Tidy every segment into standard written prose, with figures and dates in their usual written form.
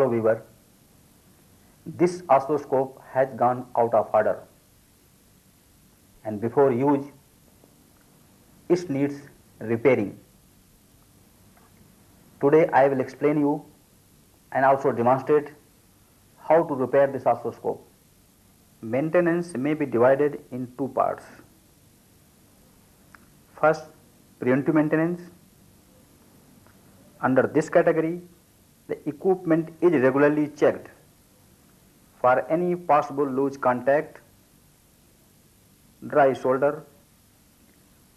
Hello viewer, this oscilloscope has gone out of order and before use it needs repairing. Today I will explain you and also demonstrate how to repair this oscilloscope. Maintenance may be divided in two parts. First, preventive maintenance. Under this category, the equipment is regularly checked for any possible loose contact, dry solder.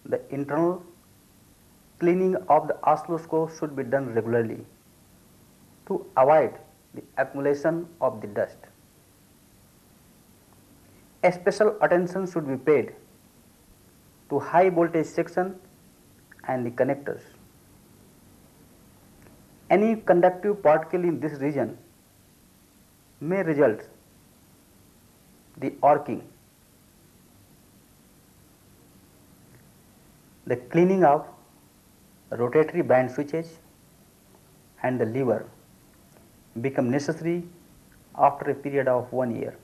The internal cleaning of the oscilloscope should be done regularly to avoid the accumulation of the dust. A special attention should be paid to high voltage section and the connectors. Any conductive particle in this region may result the arcing. The cleaning of rotatory band switches and the lever become necessary after a period of 1 year.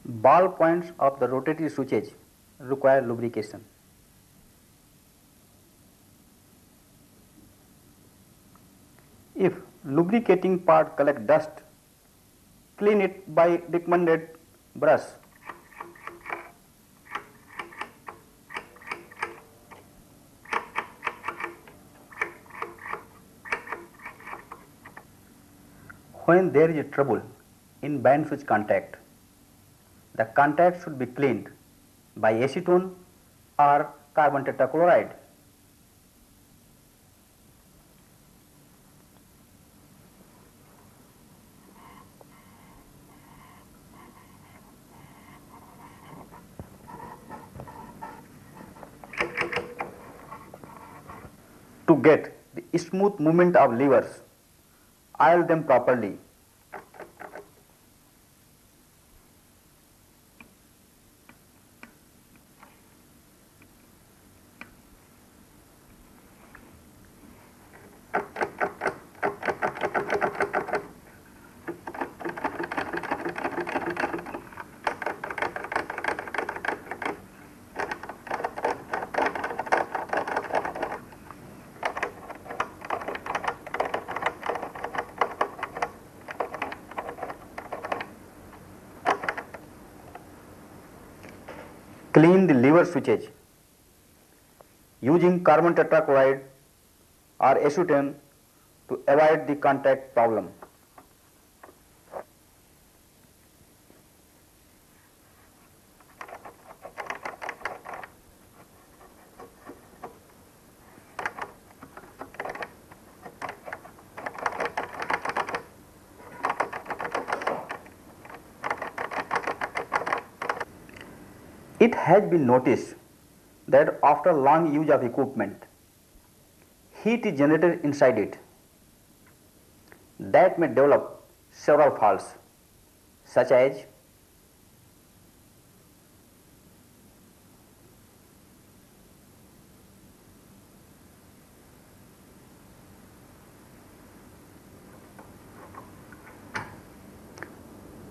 Ball points of the rotatory switches require lubrication. If lubricating part collect dust, clean it by recommended brush. When there is trouble in band switch contact, the contact should be cleaned by acetone or carbon tetrachloride. To get the smooth movement of levers, oil them properly. Clean the lever switches using carbon tetrachloride or acetone to avoid the contact problem. It has been noticed that after long use of equipment, heat is generated inside it. That may develop several faults such as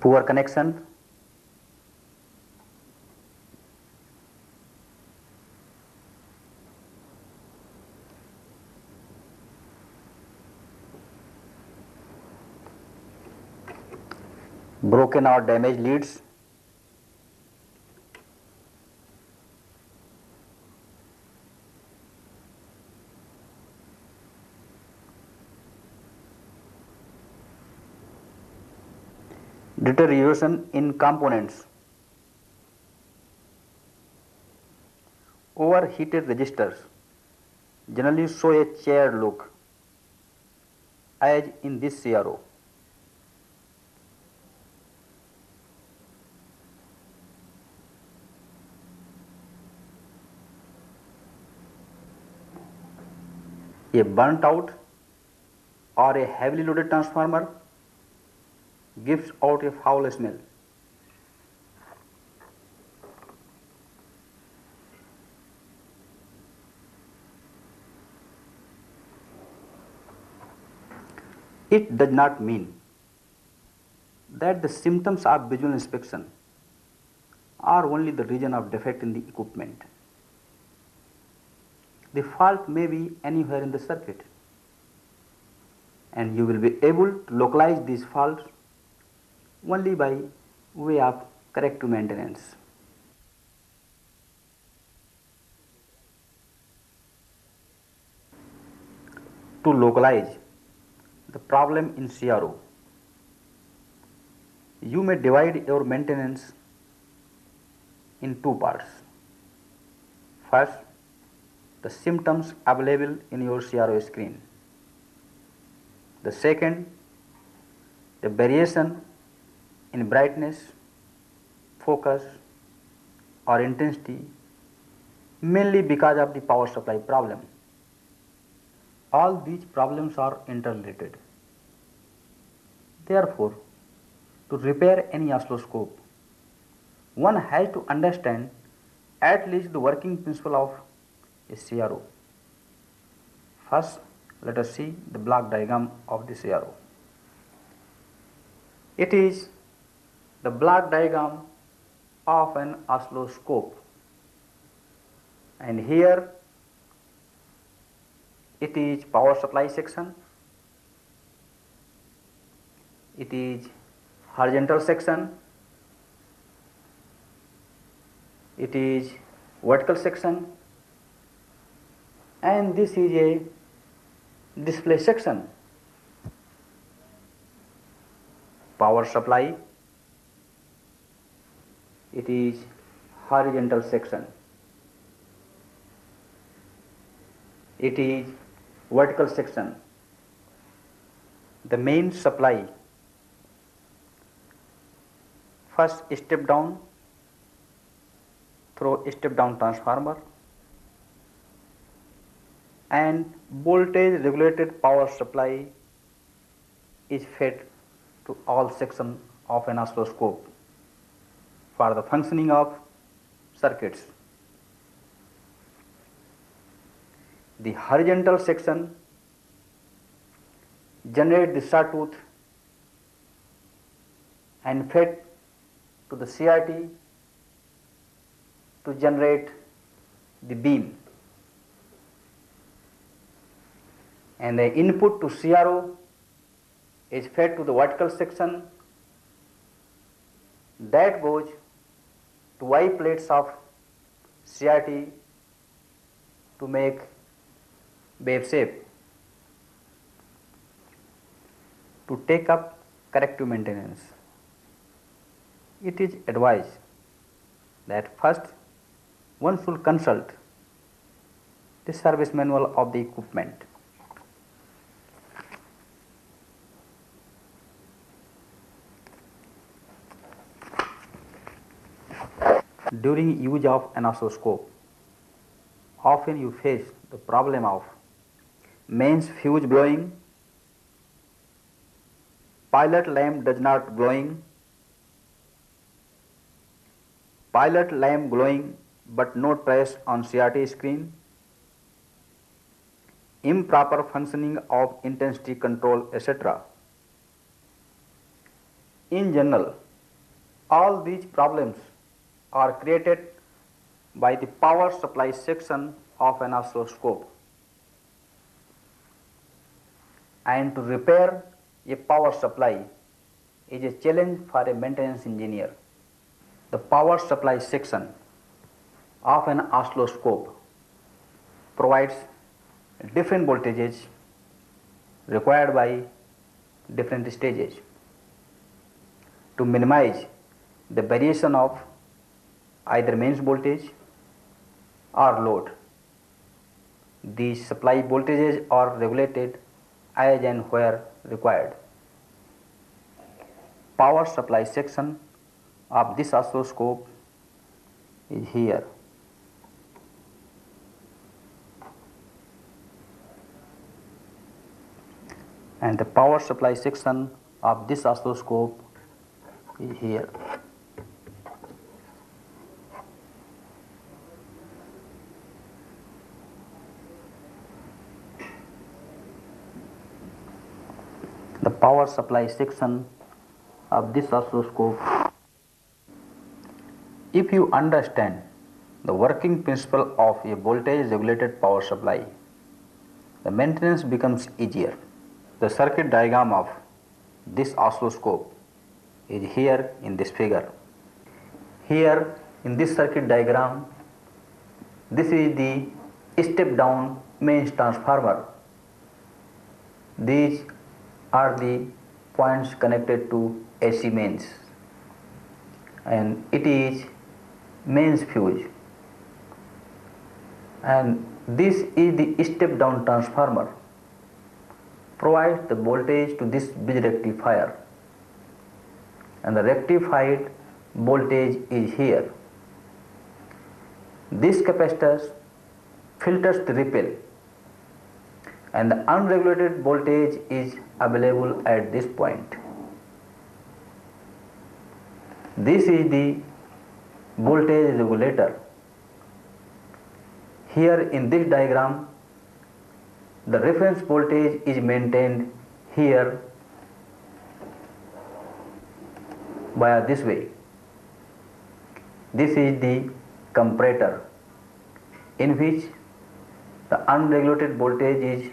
poor connection, broken or damaged leads, deterioration in components, overheated resistors generally show a charred look as in this CRO. A burnt out or a heavily loaded transformer gives out a foul smell. It does not mean that the symptoms of visual inspection are only the region of defect in the equipment. The fault may be anywhere in the circuit, and you will be able to localize these faults only by way of corrective maintenance. To localize the problem in CRO, you may divide your maintenance in two parts. First, the symptoms available in your CRO screen. The second, the variation in brightness, focus or intensity, mainly because of the power supply problem. All these problems are interrelated. Therefore, to repair any oscilloscope, one has to understand at least the working principle of a CRO. First, let us see the block diagram of the CRO. It is the block diagram of an oscilloscope, and here it is power supply section, it is horizontal section, it is vertical section, and this is a display section. Power supply, it is horizontal section, it is vertical section. The main supply, first step down through step down transformer, and voltage regulated power supply is fed to all sections of an oscilloscope for the functioning of circuits. The horizontal section generates the sawtooth and fed to the CRT to generate the beam, and the input to CRO is fed to the vertical section that goes to Y plates of CRT to make wave shape. To take up corrective maintenance, it is advised that first one should consult the service manual of the equipment. During use of an oscilloscope, often you face the problem of mains fuse blowing, pilot lamp does not glowing, pilot lamp glowing but no trace on CRT screen, improper functioning of intensity control, etc. In general, all these problems are created by the power supply section of an oscilloscope, and to repair a power supply is a challenge for a maintenance engineer. The power supply section of an oscilloscope provides different voltages required by different stages. To minimize the variation of either mains voltage or load, these supply voltages are regulated as and where required. Power supply section of this oscilloscope is here. And the power supply section of this oscilloscope is here. The power supply section of this oscilloscope. If you understand the working principle of a voltage regulated power supply, the maintenance becomes easier. The circuit diagram of this oscilloscope is here in this figure. Here in this circuit diagram, this is the step down mains transformer. These are the points connected to AC mains, and it is mains fuse, and this is the step down transformer, provides the voltage to this bridge rectifier, and the rectified voltage is here. This capacitor filters the ripple, and the unregulated voltage is available at this point. This is the voltage regulator. Here in this diagram, the reference voltage is maintained here via this way. This is the comparator, in which the unregulated voltage is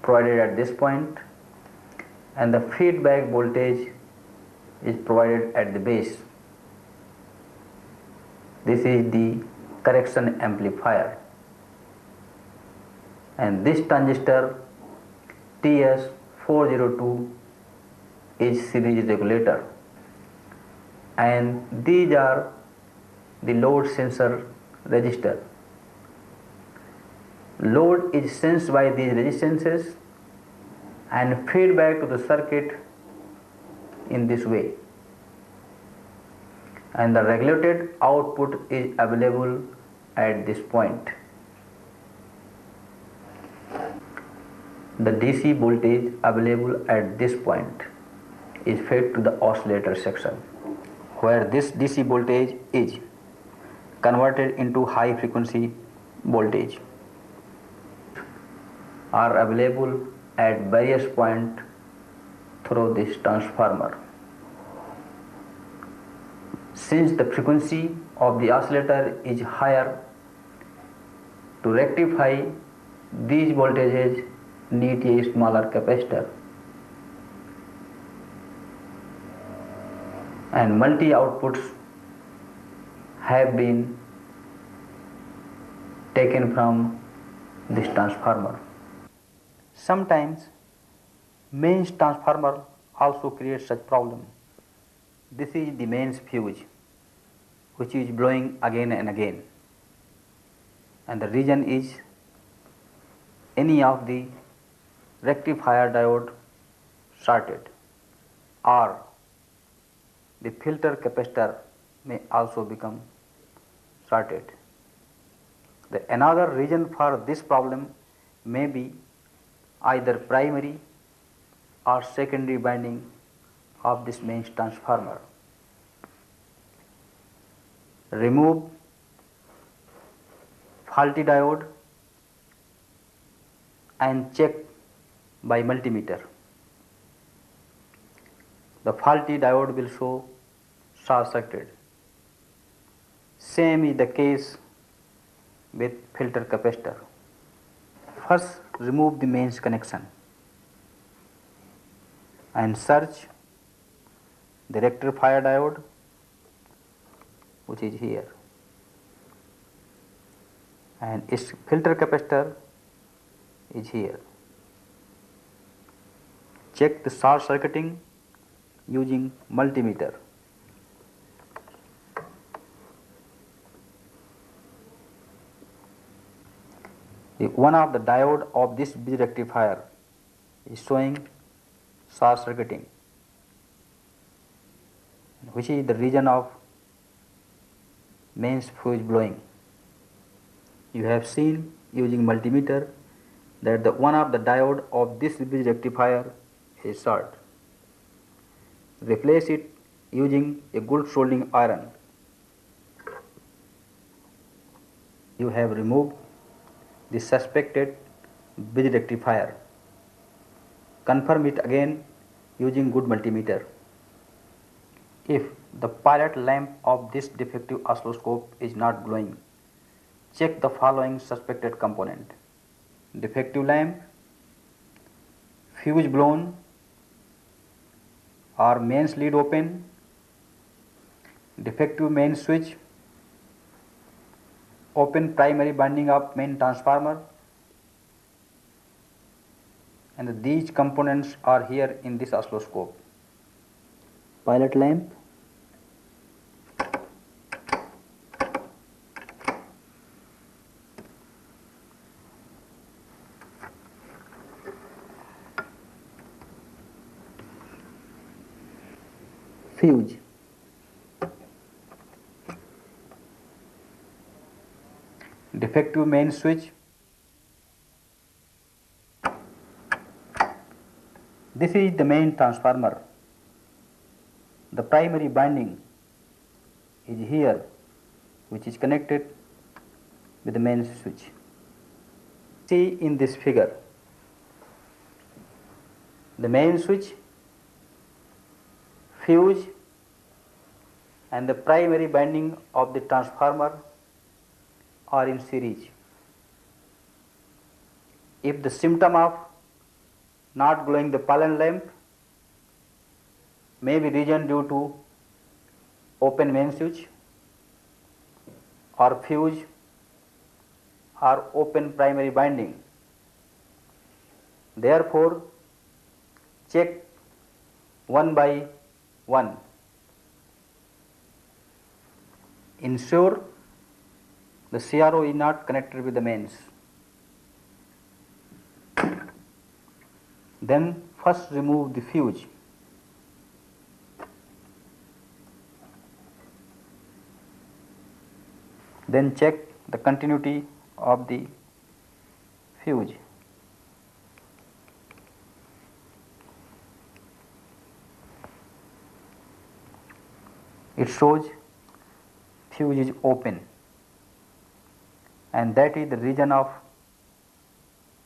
provided at this point and the feedback voltage is provided at the base. This is the correction amplifier, and this transistor TS402 is series regulator, and these are the load sensor resistor. Load is sensed by these resistances and feedback to the circuit in this way, and the regulated output is available at this point. The DC voltage available at this point is fed to the oscillator section, where this DC voltage is converted into high frequency voltage, are available at various points through this transformer. Since the frequency of the oscillator is higher, to rectify these voltages need a smaller capacitor, and multi outputs have been taken from this transformer. Sometimes mains transformer also creates such problem. This is the mains fuse, which is blowing again and again, and the reason is any of the rectifier diode shorted, or the filter capacitor may also become shorted. Another reason for this problem may be either primary or secondary binding of this mains transformer. Remove faulty diode and check by multimeter. The faulty diode will show short circuited. Same is the case with filter capacitor. First, remove the mains connection and search the rectifier diode, which is here, and its filter capacitor is here. Check the short circuiting using multimeter. One of the diode of this bridge rectifier is showing short circuiting, which is the region of mains fuse blowing. You have seen using multimeter that one of the diode of this bridge rectifier is short. Replace it using a good soldering iron. You have removed the suspected bridge rectifier. Confirm it again using good multimeter. If the pilot lamp of this defective oscilloscope is not glowing, check the following suspected component: defective lamp, fuse blown or mains lead open, defective main switch, open primary binding of main transformer, and these components are here in this oscilloscope. Pilot lamp, fuse, defective main switch. This is the main transformer. The primary binding is here, which is connected with the main switch. See in this figure, the main switch, fuse and the primary binding of the transformer are in series. If the symptom of not glowing the pilot lamp may be reason due to open main switch or fuse or open primary binding. Therefore, check one by one. Ensure the CRO is not connected with the mains. Then first remove the fuse. Then check the continuity of the fuse. It shows fuse is open, and that is the reason of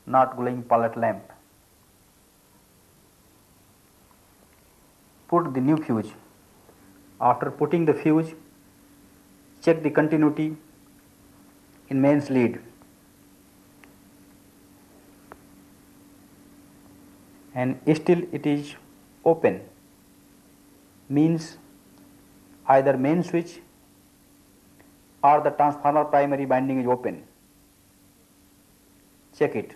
not glowing pilot lamp. Put the new fuse. After putting the fuse, check the continuity in mains lead, and still it is open, means either main switch or the transformer primary binding is open. Check it.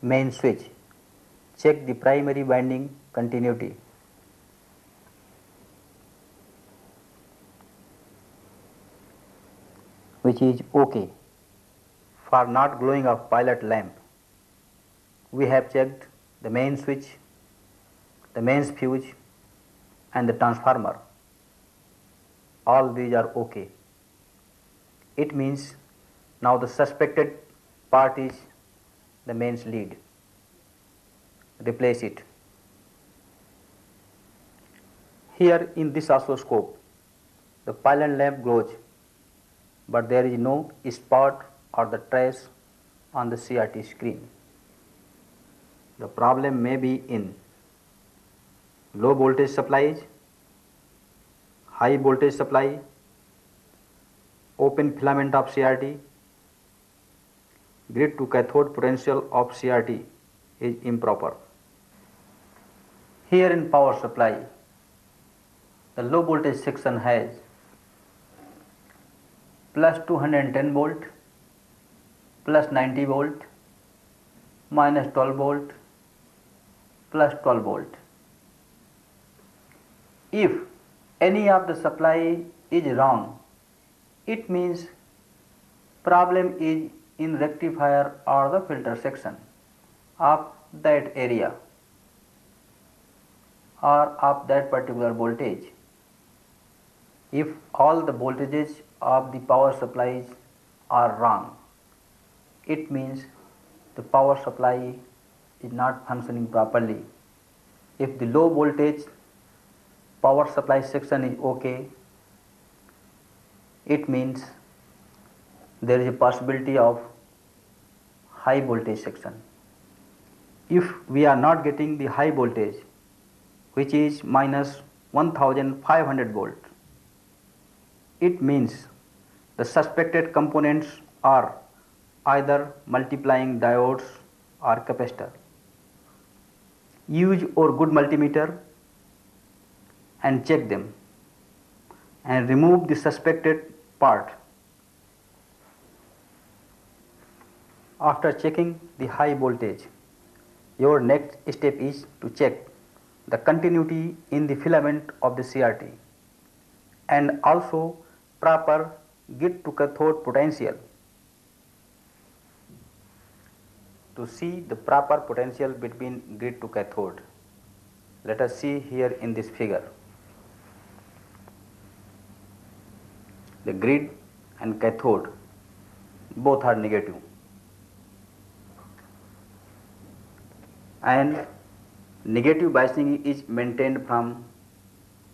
Main switch. Check the primary binding continuity. Which is OK. For not glowing of pilot lamp, we have checked the main switch, the mains fuse and the transformer. All these are OK. It means now the suspected part is the mains lead. Replace it. Here in this oscilloscope, the pilot lamp glows, but there is no spot or the trace on the CRT screen. The problem may be in low voltage supplies, high voltage supply, open filament of CRT, grid to cathode potential of CRT is improper. Here in power supply, the low voltage section has plus 210 volt, plus 90 volt, minus 12 volt, plus 12 volt. If any of the supply is wrong, it means problem is in rectifier or the filter section of that area or of that particular voltage. If all the voltages of the power supplies are wrong, it means the power supply is not functioning properly. If the low voltage power supply section is OK, it means there is a possibility of high voltage section. if we are not getting the high voltage, which is minus 1500 volt, it means the suspected components are either multiplying diodes or capacitor. Use your good multimeter and check them and remove the suspected part. After checking the high voltage, your next step is to check the continuity in the filament of the CRT and also proper gate to cathode potential. To see the proper potential between grid to cathode, let us see here in this figure. The grid and cathode both are negative, and negative biasing is maintained from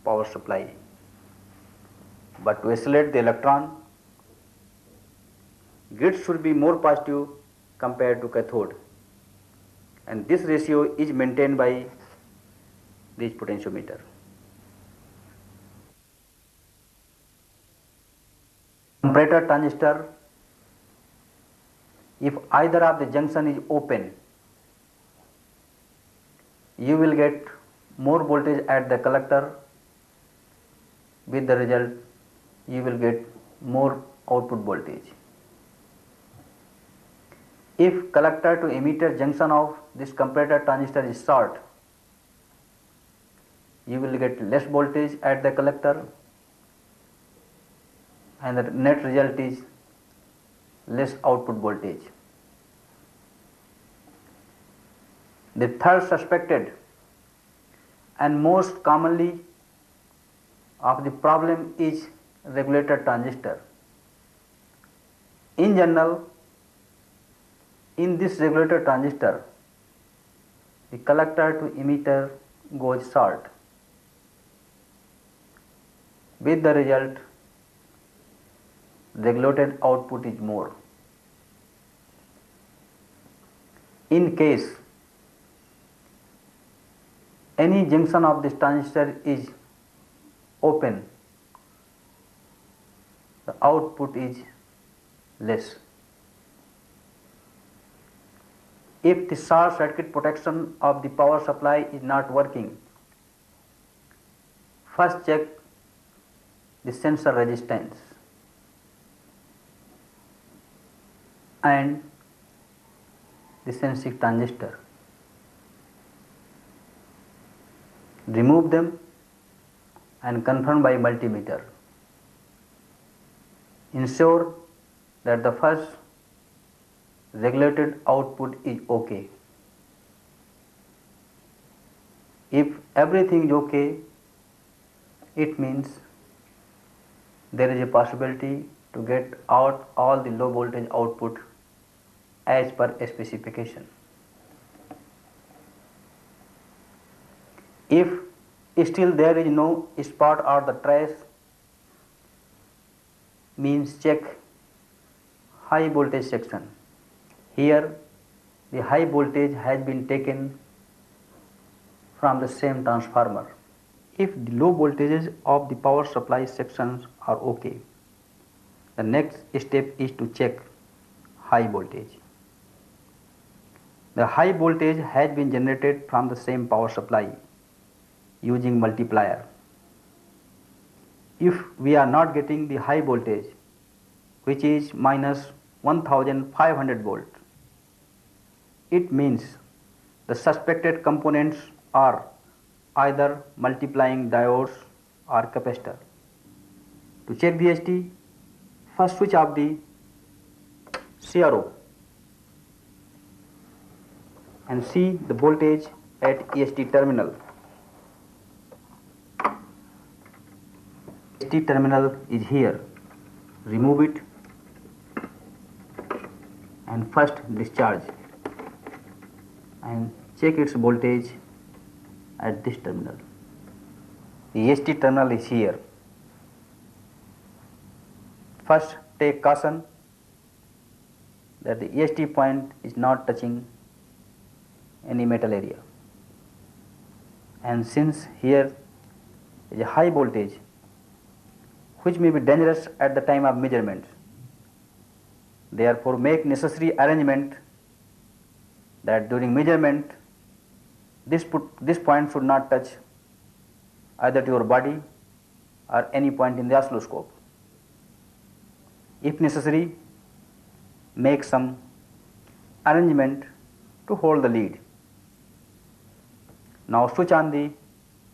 power supply. But to isolate the electron, grid should be more positive compared to cathode, and this ratio is maintained by this potentiometer. Comparator transistor, if either of the junction is open, you will get more voltage at the collector, with the result you will get more output voltage. If collector to emitter junction of this comparator transistor is short, you will get less voltage at the collector, and the net result is less output voltage. The third suspected and most commonly of the problem is regulator transistor. In general, in this regulator transistor, the collector to emitter goes short, with the result regulated output is more. In case any junction of this transistor is open, the output is less. If the short circuit protection of the power supply is not working, first check the sensor resistance and the sensing transistor. Remove them and confirm by multimeter. Ensure that the first regulated output is okay. If everything is okay, it means there is a possibility to get out all the low voltage output as per specification. If still there is no spot or the trace, means check high voltage section. Here the high voltage has been taken from the same transformer. If the low voltages of the power supply sections are okay, the next step is to check high voltage. The high voltage has been generated from the same power supply using multiplier. If we are not getting the high voltage, which is minus 1500 volt, it means the suspected components are either multiplying diodes or capacitor. To check the ST, first switch off the CRO and see the voltage at EST terminal. EST terminal is here. Remove it and first discharge and check its voltage at this terminal. The EST terminal is here. First take caution that the EST point is not touching any metal area. And since here is a high voltage which may be dangerous at the time of measurement, therefore make necessary arrangement that during measurement this point should not touch either to your body or any point in the oscilloscope. If necessary, make some arrangement to hold the lead. Now switch on the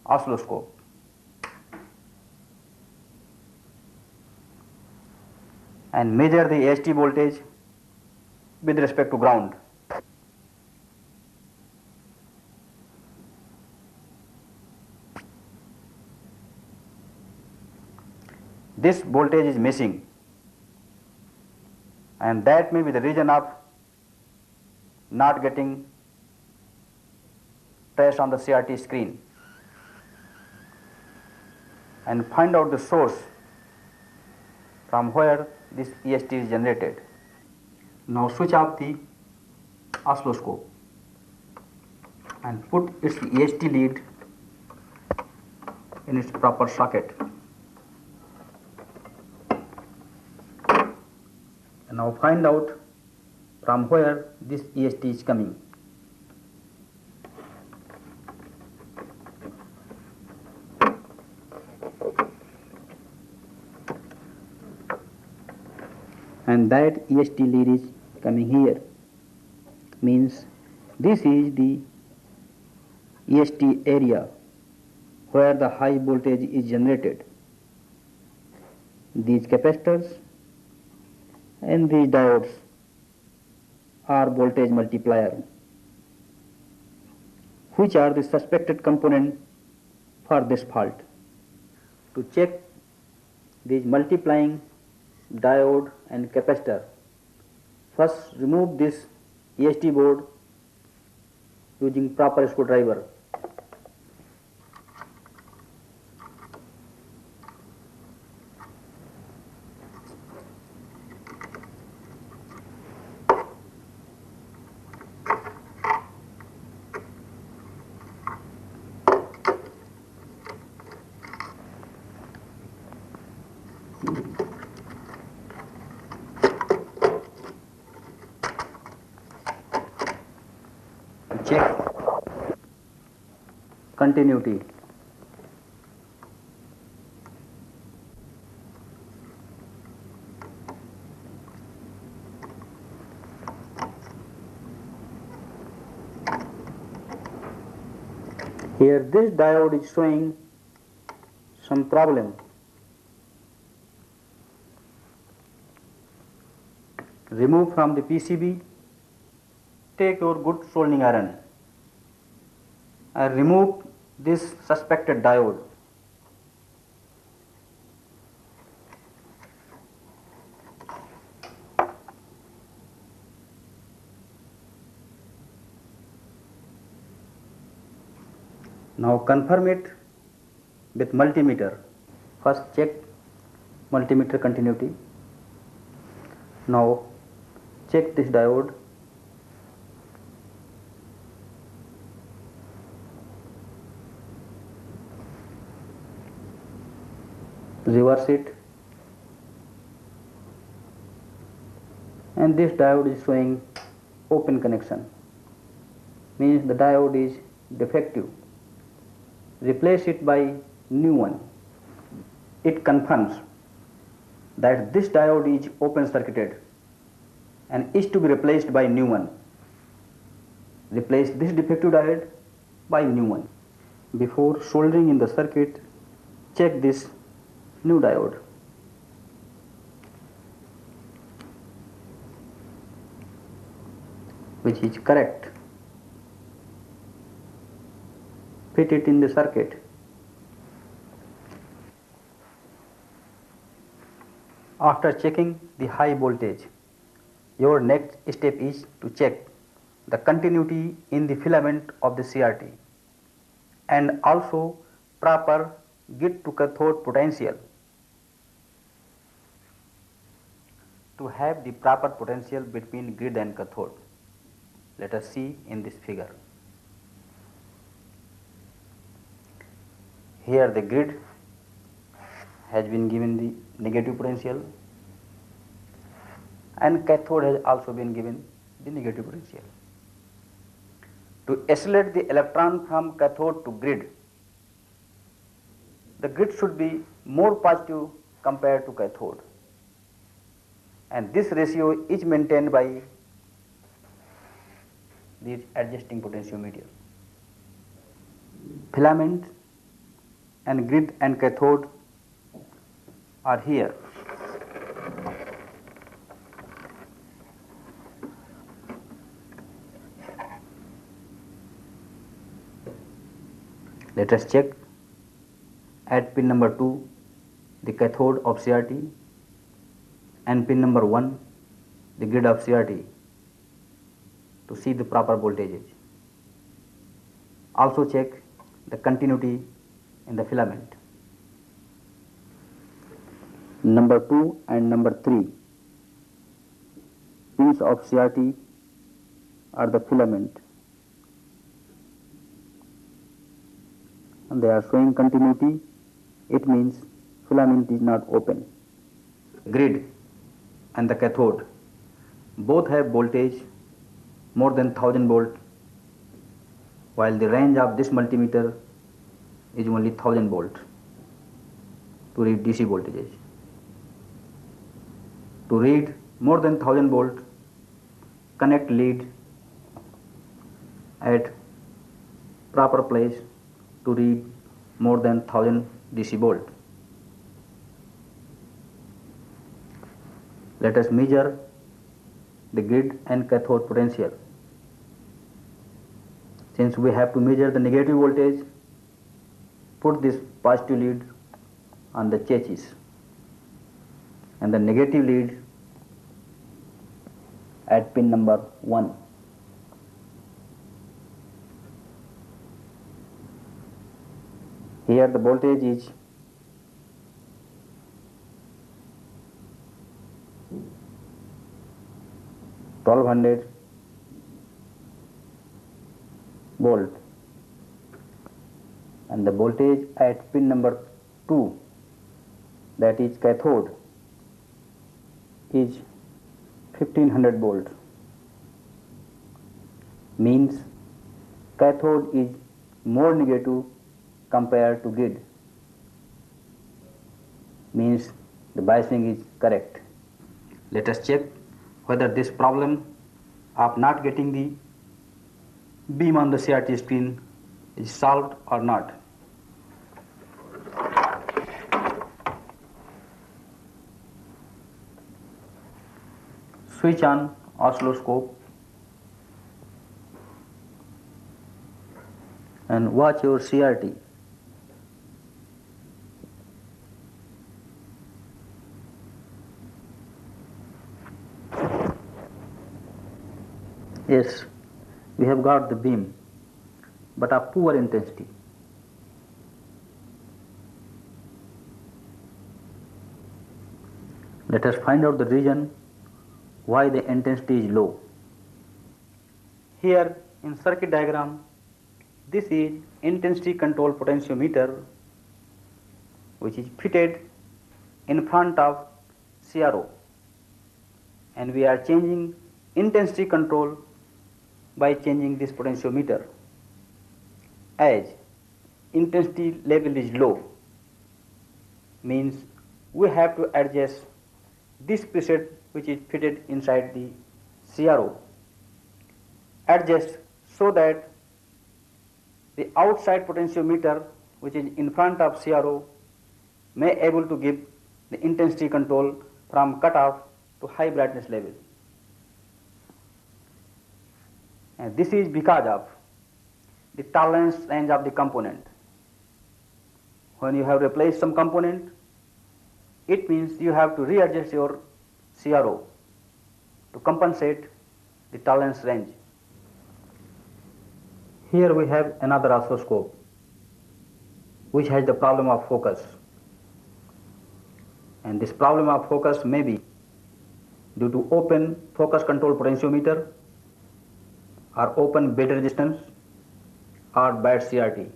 oscilloscope. And measure the AST voltage with respect to ground. This voltage is missing, and that may be the reason of not getting traced on the CRT screen. And find out the source from where this EST is generated. Now switch off the oscilloscope and put its EST lead in its proper socket. And now find out from where this EST is coming. And that EST lead is coming here, means this is the EST area where the high voltage is generated. These capacitors and these diodes are voltage multiplier, which are the suspected component for this fault. To check these multiplying diode and capacitor, first remove this EST board using proper screwdriver. Check continuity. Here this diode is showing some problem. Remove from the PCB. Take your good soldering iron and remove this suspected diode. Now confirm it with multimeter. First check multimeter continuity. Now check this diode. Reverse it, and this diode is showing open connection, means the diode is defective. Replace it by new one. It confirms that this diode is open circuited and is to be replaced by new one. Replace this defective diode by new one. Before soldering in the circuit, check this new diode. Which is correct. Fit it in the circuit. After checking the high voltage, your next step is to check the continuity in the filament of the CRT and also proper gate to cathode potential. To have the proper potential between grid and cathode, let us see in this figure. Here the grid has been given the negative potential and cathode has also been given the negative potential. To isolate the electron from cathode to grid, the grid should be more positive compared to cathode, and this ratio is maintained by these adjusting potentiometer. Filament and grid and cathode are here. Let us check at pin number 2 the cathode of CRT and pin number 1 the grid of CRT to see the proper voltages. Also check the continuity in the filament. Number 2 and number 3 pins of CRT are the filament, and they are showing continuity. It means filament is not open. Grid and the cathode both have voltage more than 1000 volt, while the range of this multimeter is only 1000 volt to read DC voltages. To read more than 1000 volt, connect lead at proper place to read more than 1000 DC volt. Let us measure the grid and cathode potential. Since we have to measure the negative voltage, put this positive lead on the chassis and the negative lead at pin number 1. Here the voltage is 1200 volt, and the voltage at pin number 2, that is cathode, is 1500 volt. Means cathode is more negative compared to grid. Means the biasing is correct. Let us check whether this problem of not getting the beam on the CRT screen is solved or not. Switch on oscilloscope and watch your CRT. Yes, we have got the beam, but of poor intensity. Let us find out the reason why the intensity is low. Here in circuit diagram, this is intensity control potentiometer which is fitted in front of CRO, and we are changing intensity control by changing this potentiometer. As intensity level is low, means we have to adjust this preset which is fitted inside the CRO. Adjust so that the outside potentiometer which is in front of CRO may able to give the intensity control from cutoff to high brightness level. And this is because of the tolerance range of the component. When you have replaced some component, it means you have to readjust your CRO to compensate the tolerance range. Here we have another oscilloscope which has the problem of focus, and this problem of focus may be due to open focus control potentiometer or open bed resistance or bad CRT.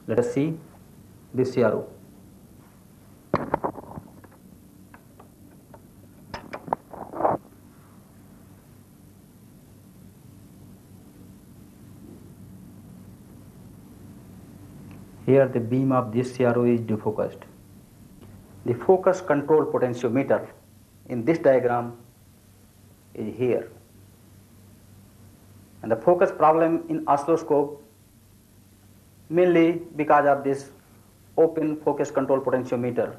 Let us see this CRO. Here the beam of this CRO is defocused. The focus control potentiometer in this diagram is here. And the focus problem in oscilloscope mainly because of this open focus control potentiometer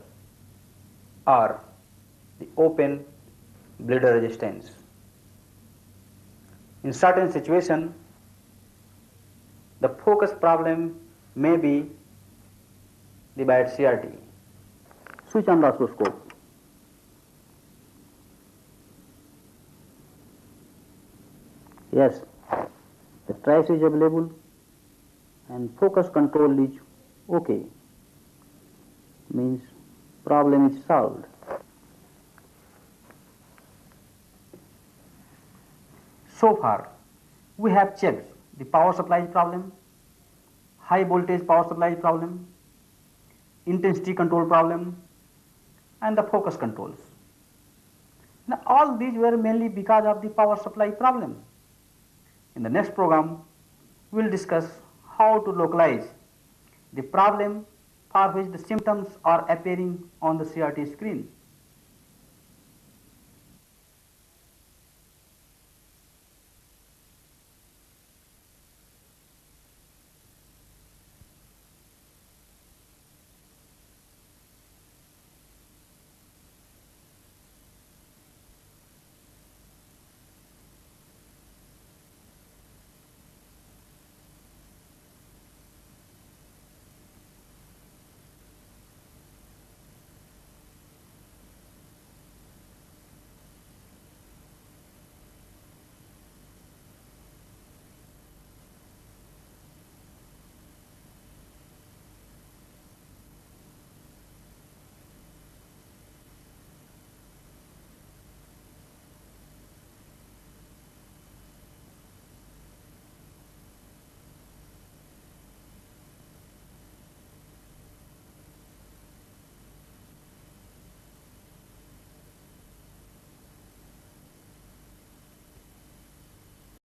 or the open bleeder resistance. In certain situation, the focus problem may be the bad CRT. Switch on the oscilloscope. Yes, the trace is available and focus control is okay. Means problem is solved. So far, we have checked the power supply problem, high voltage power supply problem, intensity control problem, and the focus controls. Now, all these were mainly because of the power supply problem. In the next program, we will discuss how to localize the problem for which the symptoms are appearing on the CRT screen.